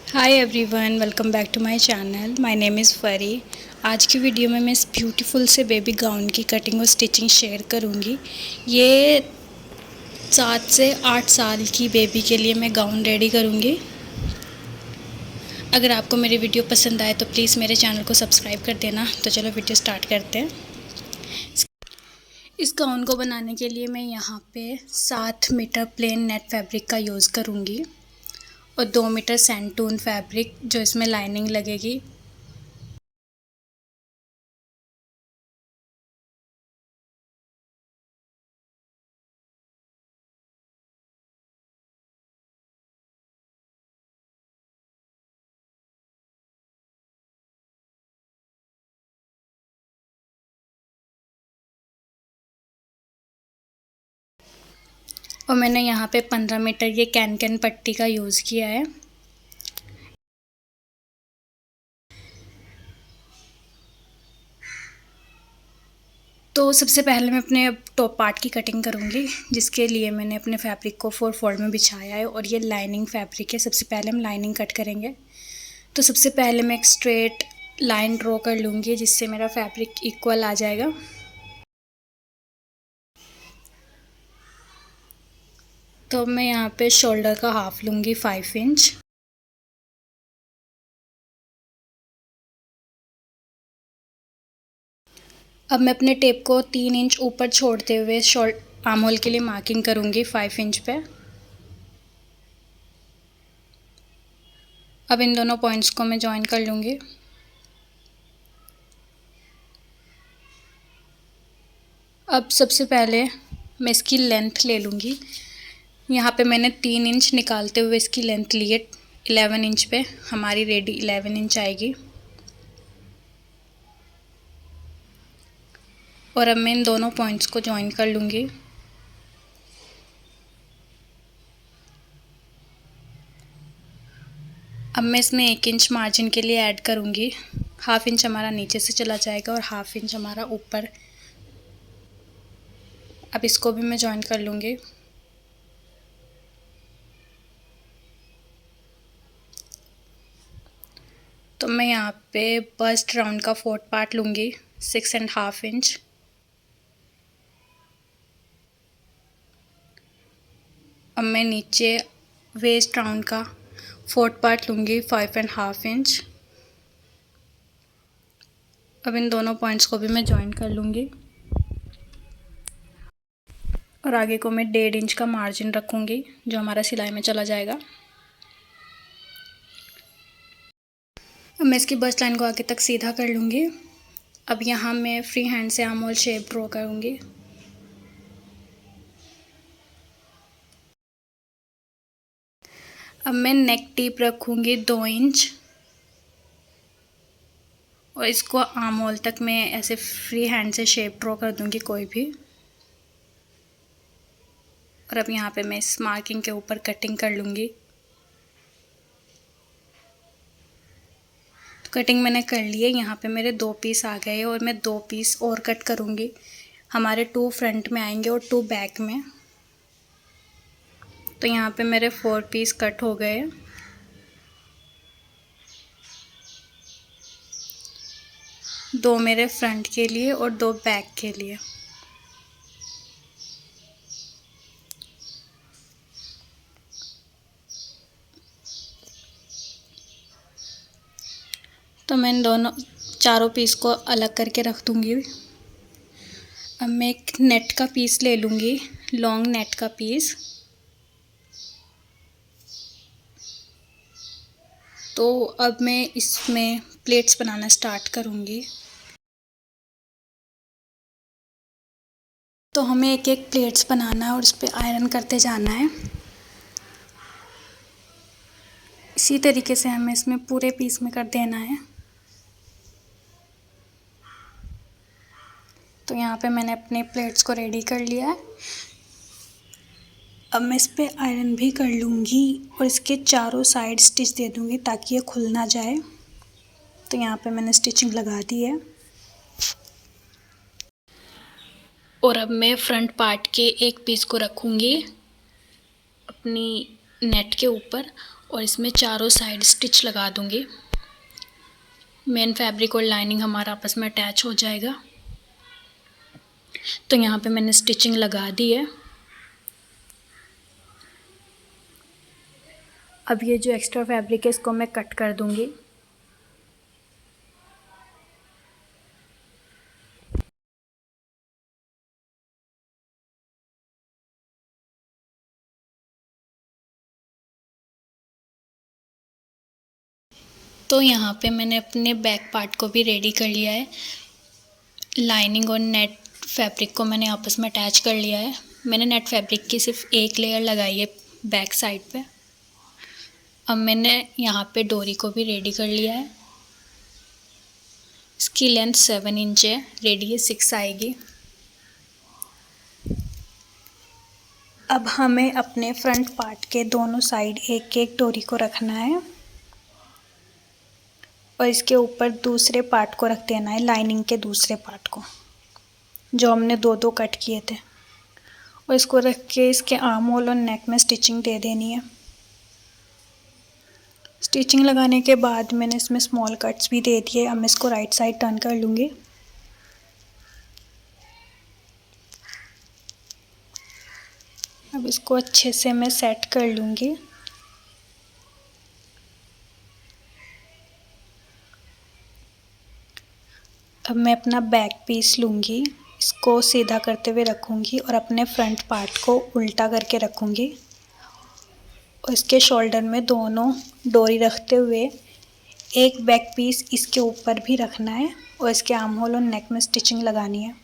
Hi everyone, welcome back to my channel. My name is Fari. आज की video में मैं इस ब्यूटीफुल से बेबी गाउन की कटिंग और स्टिचिंग शेयर करूंगी। ये 7 से 8 साल की बेबी के लिए मैं गाउन रेडी करूंगी। अगर आपको मेरी वीडियो पसंद आए तो प्लीज़ मेरे चैनल को सब्सक्राइब कर देना। तो चलो वीडियो स्टार्ट करते हैं। इस गाउन को बनाने के लिए मैं यहाँ पे 7 मीटर प्लेन नेट फैब्रिक का यूज़ करूँगी और 2 मीटर सैंटून फैब्रिक जो इसमें लाइनिंग लगेगी। और मैंने यहाँ पे 15 मीटर ये कैन पट्टी का यूज़ किया है। तो सबसे पहले मैं अपने टॉप पार्ट की कटिंग करूँगी, जिसके लिए मैंने अपने फैब्रिक को 4 फोल्ड में बिछाया है और ये लाइनिंग फैब्रिक है। सबसे पहले हम लाइनिंग कट करेंगे। तो सबसे पहले मैं एक स्ट्रेट लाइन ड्रॉ कर लूँगी, जिससे मेरा फैब्रिक इक्वल आ जाएगा। तो मैं यहाँ पे शोल्डर का हाफ लूँगी 5 इंच। अब मैं अपने टेप को 3 इंच ऊपर छोड़ते हुए आर्म होल के लिए मार्किंग करूँगी 5 इंच पे। अब इन दोनों पॉइंट्स को मैं जॉइन कर लूँगी। अब सबसे पहले मैं इसकी लेंथ ले लूँगी। यहाँ पे मैंने 3 इंच निकालते हुए इसकी लेंथ ली है। 11 इंच पे हमारी रेडी 11 इंच आएगी। और अब मैं इन दोनों पॉइंट्स को जॉइन कर लूँगी। अब मैं इसमें 1 इंच मार्जिन के लिए ऐड करूँगी। हाफ इंच हमारा नीचे से चला जाएगा और हाफ इंच हमारा ऊपर। अब इसको भी मैं जॉइन कर लूँगी। तो मैं यहाँ पे बस्ट राउंड का 4th पार्ट लूँगी 6.5 इंच। अब मैं नीचे वेस्ट राउंड का 4th पार्ट लूँगी 5.5 इंच। अब इन दोनों पॉइंट्स को भी मैं जॉइन कर लूँगी और आगे को मैं 1.5 इंच का मार्जिन रखूँगी, जो हमारा सिलाई में चला जाएगा। अब मैं इसकी बस्ट लाइन को आगे तक सीधा कर लूँगी। अब यहाँ मैं फ्री हैंड से आर्म होल शेप ड्रॉ करूँगी। अब मैं नेक टीप रखूँगी 2 इंच और इसको आर्म होल तक मैं ऐसे फ्री हैंड से शेप ड्रॉ कर दूँगी कोई भी। और अब यहाँ पे मैं इस मार्किंग के ऊपर कटिंग कर लूँगी। तो कटिंग मैंने कर ली है। यहाँ पे मेरे 2 पीस आ गए और मैं 2 पीस और कट करूँगी। हमारे 2 फ्रंट में आएंगे और 2 बैक में। तो यहाँ पे मेरे 4 पीस कट हो गए। 2 मेरे फ्रंट के लिए और 2 बैक के लिए। तो मैं इन दोनों चारों पीस को अलग करके रख दूँगी। अब मैं एक नेट का पीस ले लूँगी, लॉन्ग नेट का पीस। तो अब मैं इसमें प्लेट्स बनाना स्टार्ट करूँगी। तो हमें एक एक प्लेट्स बनाना है और उस पर आयरन करते जाना है। इसी तरीके से हमें इसमें पूरे पीस में कर देना है। तो यहाँ पे मैंने अपने प्लेट्स को रेडी कर लिया है। अब मैं इस पर आयरन भी कर लूँगी और इसके चारों साइड स्टिच दे दूँगी ताकि ये खुल ना जाए। तो यहाँ पे मैंने स्टिचिंग लगा दी है। और अब मैं फ्रंट पार्ट के एक पीस को रखूँगी अपनी नेट के ऊपर और इसमें चारों साइड स्टिच लगा दूंगी। मेन फैब्रिक और लाइनिंग हमारा आपस में अटैच हो जाएगा। तो यहाँ पे मैंने स्टिचिंग लगा दी है। अब ये जो एक्स्ट्रा फैब्रिक है इसको मैं कट कर दूंगी। तो यहाँ पे मैंने अपने बैक पार्ट को भी रेडी कर लिया है। लाइनिंग और नेट फैब्रिक को मैंने आपस में अटैच कर लिया है। मैंने नेट फैब्रिक की सिर्फ एक लेयर लगाई है बैक साइड पे। अब मैंने यहाँ पे डोरी को भी रेडी कर लिया है। इसकी लेंथ 7 इंच है, रेडियस 6 आएगी। अब हमें अपने फ्रंट पार्ट के दोनों साइड एक एक डोरी को रखना है और इसके ऊपर दूसरे पार्ट को रख देना है, लाइनिंग के दूसरे पार्ट को जो हमने दो दो कट किए थे। और इसको रख के इसके आर्म होल और नेक में स्टिचिंग दे देनी है। स्टिचिंग लगाने के बाद मैंने इसमें स्मॉल कट्स भी दे दिए। अब मैं इसको राइट साइड टर्न कर लूँगी। अब इसको अच्छे से मैं सेट कर लूँगी। अब मैं अपना बैक पीस लूँगी, इसको सीधा करते हुए रखूँगी और अपने फ्रंट पार्ट को उल्टा करके रखूँगी और इसके शोल्डर में दोनों डोरी रखते हुए एक बैक पीस इसके ऊपर भी रखना है और इसके आर्म होल और नेक में स्टिचिंग लगानी है,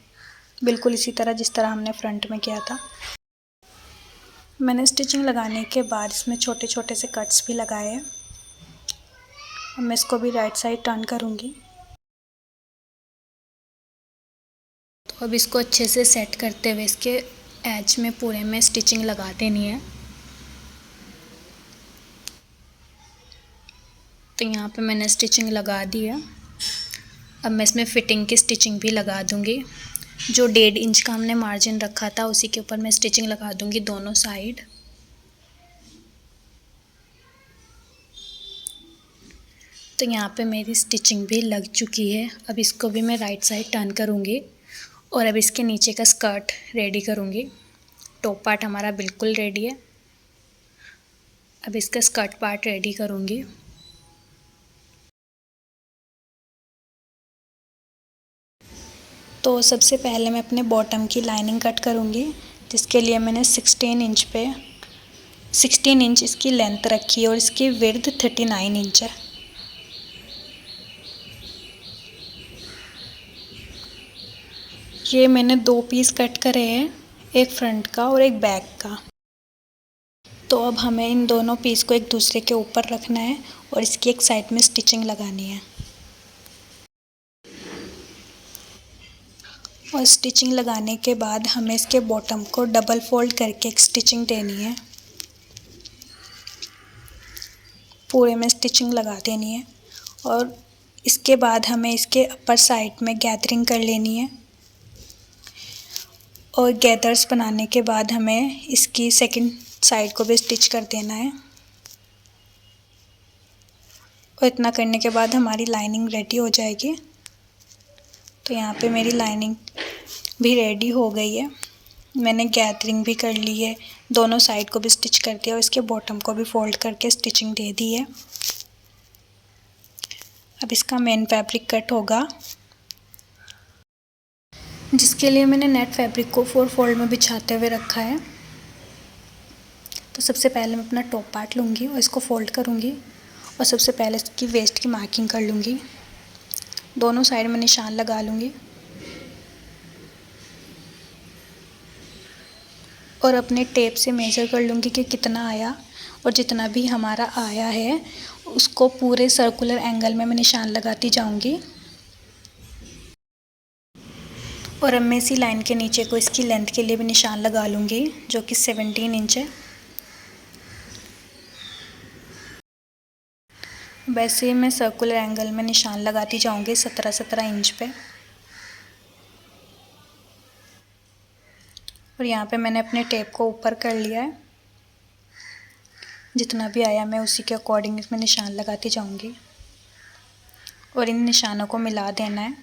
बिल्कुल इसी तरह जिस तरह हमने फ्रंट में किया था। मैंने स्टिचिंग लगाने के बाद इसमें छोटे छोटे से कट्स भी लगाए हैं। अब मैं इसको भी राइट साइड टर्न करूँगी। तो अब इसको अच्छे से सेट करते हुए इसके एज में पूरे में स्टिचिंग लगा देनी है। तो यहाँ पे मैंने स्टिचिंग लगा दी है। अब मैं इसमें फ़िटिंग की स्टिचिंग भी लगा दूँगी। जो 1.5 इंच का हमने मार्जिन रखा था उसी के ऊपर मैं स्टिचिंग लगा दूँगी दोनों साइड। तो यहाँ पे मेरी स्टिचिंग भी लग चुकी है। अब इसको भी मैं राइट साइड टर्न करूँगी और अब इसके नीचे का स्कर्ट रेडी करूँगी। टॉप पार्ट हमारा बिल्कुल रेडी है। अब इसका स्कर्ट पार्ट रेडी करूँगी। तो सबसे पहले मैं अपने बॉटम की लाइनिंग कट करूँगी, जिसके लिए मैंने 16 इंच इसकी लेंथ रखी है और इसकी विड्थ 39 इंच है। ये मैंने 2 पीस कट करे हैं, एक फ्रंट का और एक बैक का। तो अब हमें इन दोनों पीस को एक दूसरे के ऊपर रखना है और इसकी एक साइड में स्टिचिंग लगानी है। और स्टिचिंग लगाने के बाद हमें इसके बॉटम को डबल फोल्ड करके एक स्टिचिंग देनी है। पूरे में स्टिचिंग लगा देनी है और इसके बाद हमें इसके अपर साइड में गैदरिंग कर लेनी है। और गैदर्स बनाने के बाद हमें इसकी सेकंड साइड को भी स्टिच कर देना है। और इतना करने के बाद हमारी लाइनिंग रेडी हो जाएगी। तो यहाँ पे मेरी लाइनिंग भी रेडी हो गई है। मैंने गैदरिंग भी कर ली है, दोनों साइड को भी स्टिच कर दिया और इसके बॉटम को भी फोल्ड करके स्टिचिंग दे दी है। अब इसका मेन फैब्रिक कट होगा, जिसके लिए मैंने नेट फैब्रिक को 4 फोल्ड में बिछाते हुए रखा है। तो सबसे पहले मैं अपना टॉप पार्ट लूँगी और इसको फोल्ड करूँगी और सबसे पहले इसकी वेस्ट की मार्किंग कर लूँगी। दोनों साइड में निशान लगा लूँगी और अपने टेप से मेज़र कर लूँगी कि कितना आया। और जितना भी हमारा आया है उसको पूरे सर्कुलर एंगल में मैं निशान लगाती जाऊँगी। और अब मैं इसी लाइन के नीचे को इसकी लेंथ के लिए भी निशान लगा लूँगी, जो कि 17 इंच है। वैसे मैं सर्कुलर एंगल में निशान लगाती जाऊँगी 17 इंच पे। और यहाँ पे मैंने अपने टेप को ऊपर कर लिया है। जितना भी आया मैं उसी के अकॉर्डिंग इसमें निशान लगाती जाऊंगी और इन निशानों को मिला देना है।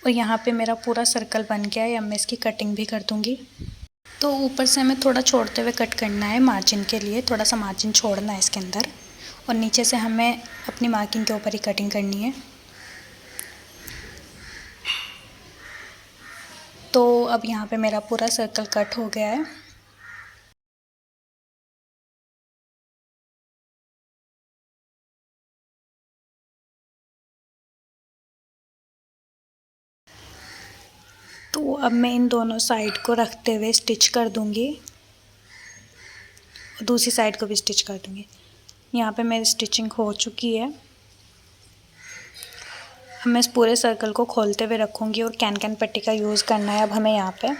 और यहाँ पे मेरा पूरा सर्कल बन गया है। अब मैं इसकी कटिंग भी कर दूंगी। तो ऊपर से हमें थोड़ा छोड़ते हुए कट करना है, मार्जिन के लिए थोड़ा सा मार्जिन छोड़ना है इसके अंदर, और नीचे से हमें अपनी मार्किंग के ऊपर ही कटिंग करनी है। तो अब यहाँ पे मेरा पूरा सर्कल कट हो गया है। तो अब मैं इन दोनों साइड को रखते हुए स्टिच कर दूंगी और दूसरी साइड को भी स्टिच कर दूंगी। यहाँ पे मेरी स्टिचिंग हो चुकी है। अब मैं इस पूरे सर्कल को खोलते हुए रखूँगी और कैन पट्टी का यूज़ करना है। अब हमें यहाँ पे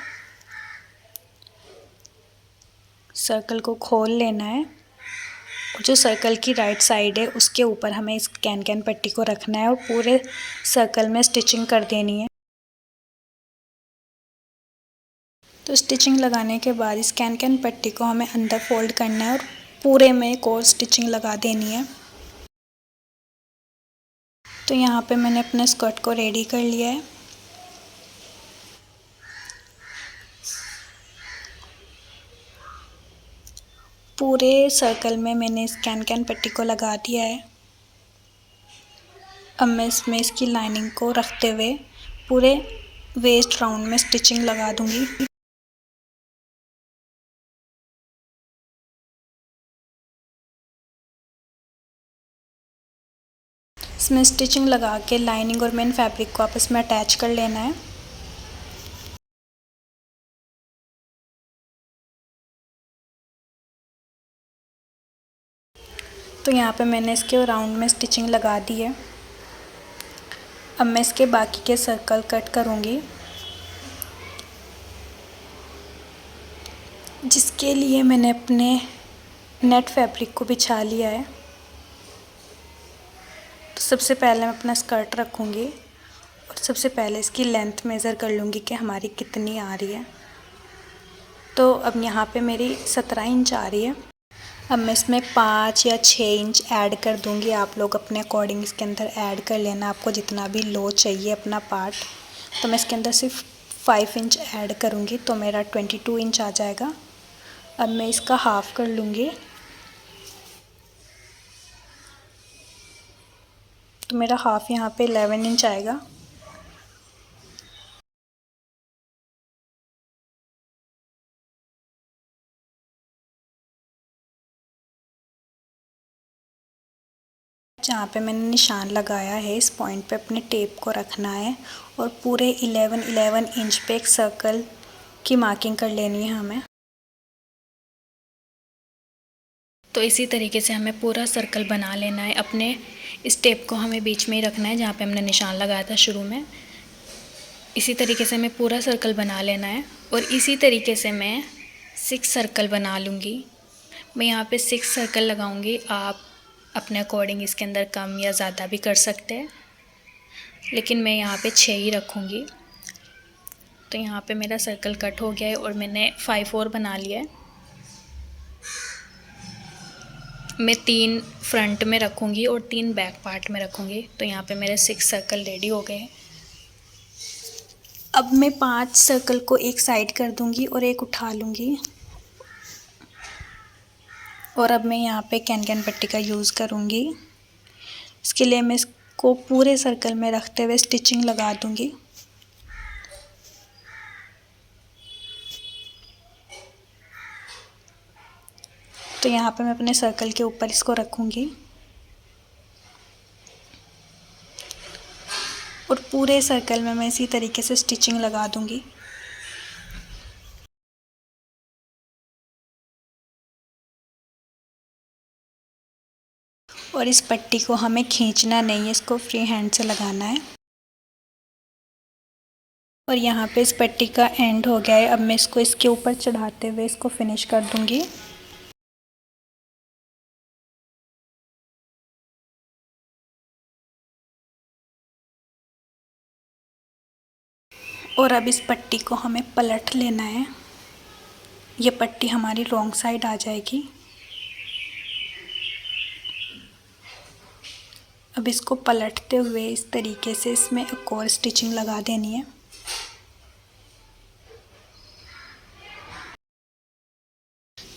सर्कल को खोल लेना है और जो सर्कल की राइट साइड है उसके ऊपर हमें इस कैन पट्टी को रखना है और पूरे सर्कल में स्टिचिंग कर देनी है। तो स्टिचिंग लगाने के बाद इस कैन पट्टी को हमें अंदर फोल्ड करना है और पूरे में एक और स्टिचिंग लगा देनी है। तो यहाँ पे मैंने अपने स्कर्ट को रेडी कर लिया है। पूरे सर्कल में मैंने इस कैन पट्टी को लगा दिया है। अब मैं इसमें इसकी लाइनिंग को रखते हुए पूरे वेस्ट राउंड में स्टिचिंग लगा दूंगी। इसमें स्टिचिंग लगा के लाइनिंग और मेन फैब्रिक को आपस में अटैच कर लेना है। तो यहाँ पे मैंने इसके राउंड में स्टिचिंग लगा दी है। अब मैं इसके बाकी के सर्कल कट करूँगी, जिसके लिए मैंने अपने नेट फैब्रिक को बिछा लिया है। तो सबसे पहले मैं अपना स्कर्ट रखूँगी और सबसे पहले इसकी लेंथ मेज़र कर लूँगी कि हमारी कितनी आ रही है। तो अब यहाँ पे मेरी 17 इंच आ रही है। अब मैं इसमें 5 या 6 इंच ऐड कर दूँगी। आप लोग अपने अकॉर्डिंग इसके अंदर ऐड कर लेना, आपको जितना भी लो चाहिए अपना पार्ट। तो मैं इसके अंदर सिर्फ 5 इंच ऐड करूँगी तो मेरा 22 इंच आ जाएगा। अब मैं इसका हाफ़ कर लूँगी तो मेरा हाफ़ यहाँ पे 11 इंच आएगा। जहाँ पे मैंने निशान लगाया है इस पॉइंट पे अपने टेप को रखना है और पूरे 11 इंच पे एक सर्कल की मार्किंग कर लेनी है हमें। तो इसी तरीके से हमें पूरा सर्कल बना लेना है। अपने इस टेप को हमें बीच में ही रखना है जहाँ पे हमने निशान लगाया था शुरू में। इसी तरीके से हमें पूरा सर्कल बना लेना है और इसी तरीके से मैं 6 सर्कल बना लूँगी। मैं यहाँ पे 6 सर्कल लगाऊँगी। आप अपने अकॉर्डिंग इसके अंदर कम या ज़्यादा भी कर सकते हैं, लेकिन मैं यहाँ पे 6 ही रखूँगी। तो यहाँ पे मेरा सर्कल कट हो गया है और मैंने 5 और बना लिया है। मैं 3 फ्रंट में रखूँगी और 3 बैक पार्ट में रखूँगी। तो यहाँ पे मेरे 6 सर्कल रेडी हो गए हैं। अब मैं 5 सर्कल को एक साइड कर दूँगी और एक उठा लूँगी और अब मैं यहाँ पे कैन पट्टी का यूज़ करूँगी। इसके लिए मैं इसको पूरे सर्कल में रखते हुए स्टिचिंग लगा दूँगी। तो यहाँ पे मैं अपने सर्कल के ऊपर इसको रखूँगी और पूरे सर्कल में मैं इसी तरीके से स्टिचिंग लगा दूँगी। और इस पट्टी को हमें खींचना नहीं है, इसको फ्री हैंड से लगाना है। और यहाँ पे इस पट्टी का एंड हो गया है। अब मैं इसको इसके ऊपर चढ़ाते हुए इसको फिनिश कर दूँगी। और अब इस पट्टी को हमें पलट लेना है। ये पट्टी हमारी रॉन्ग साइड आ जाएगी। अब इसको पलटते हुए इस तरीके से इसमें एक और स्टिचिंग लगा देनी है।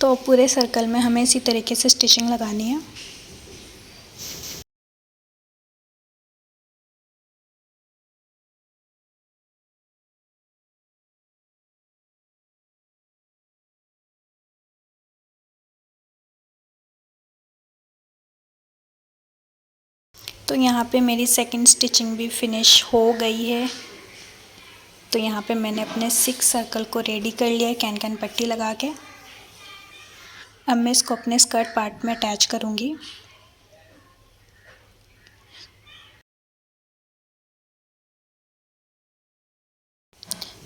तो पूरे सर्कल में हमें इसी तरीके से स्टिचिंग लगानी है। तो यहाँ पे मेरी सेकंड स्टिचिंग भी फिनिश हो गई है। तो यहाँ पे मैंने अपने 6 सर्कल को रेडी कर लिया है कैन पट्टी लगा के। अब मैं इसको अपने स्कर्ट पार्ट में अटैच करूँगी।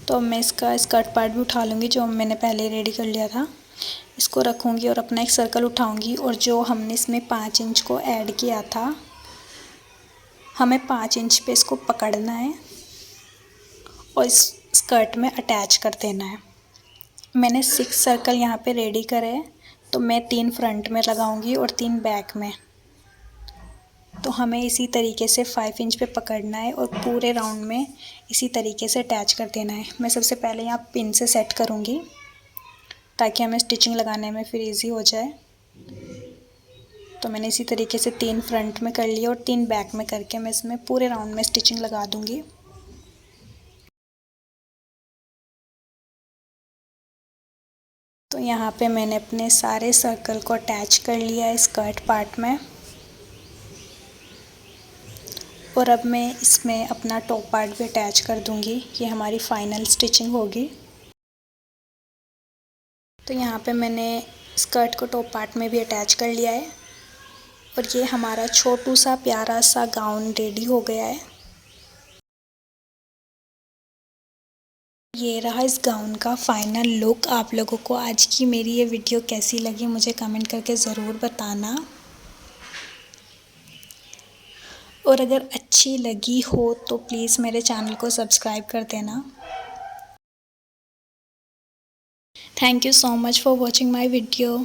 तो मैं इसका स्कर्ट पार्ट भी उठा लूँगी जो मैंने पहले रेडी कर लिया था। इसको रखूँगी और अपना एक सर्कल उठाऊँगी और जो हमने इसमें 5 इंच को ऐड किया था, हमें 5 इंच पे इसको पकड़ना है और इस स्कर्ट में अटैच कर देना है। मैंने 6 सर्कल यहाँ पे रेडी करे हैं, तो मैं 3 फ्रंट में लगाऊँगी और 3 बैक में। तो हमें इसी तरीके से 5 इंच पे पकड़ना है और पूरे राउंड में इसी तरीके से अटैच कर देना है। मैं सबसे पहले यहाँ पिन से सेट करूँगी ताकि हमें स्टिचिंग लगाने में फिर इजी हो जाए। तो मैंने इसी तरीके से 3 फ्रंट में कर लिया और 3 बैक में करके मैं इसमें पूरे राउंड में स्टिचिंग लगा दूँगी। तो यहाँ पे मैंने अपने सारे सर्कल को अटैच कर लिया है स्कर्ट पार्ट में और अब मैं इसमें अपना टॉप पार्ट भी अटैच कर दूँगी। ये हमारी फाइनल स्टिचिंग होगी। तो यहाँ पे मैंने स्कर्ट को टॉप पार्ट में भी अटैच कर लिया है और ये हमारा छोटू सा प्यारा सा गाउन रेडी हो गया है। ये रहा इस गाउन का फाइनल लुक। आप लोगों को आज की मेरी ये वीडियो कैसी लगी मुझे कमेंट करके ज़रूर बताना, और अगर अच्छी लगी हो तो प्लीज़ मेरे चैनल को सब्सक्राइब कर देना। Thank you so much for watching my video.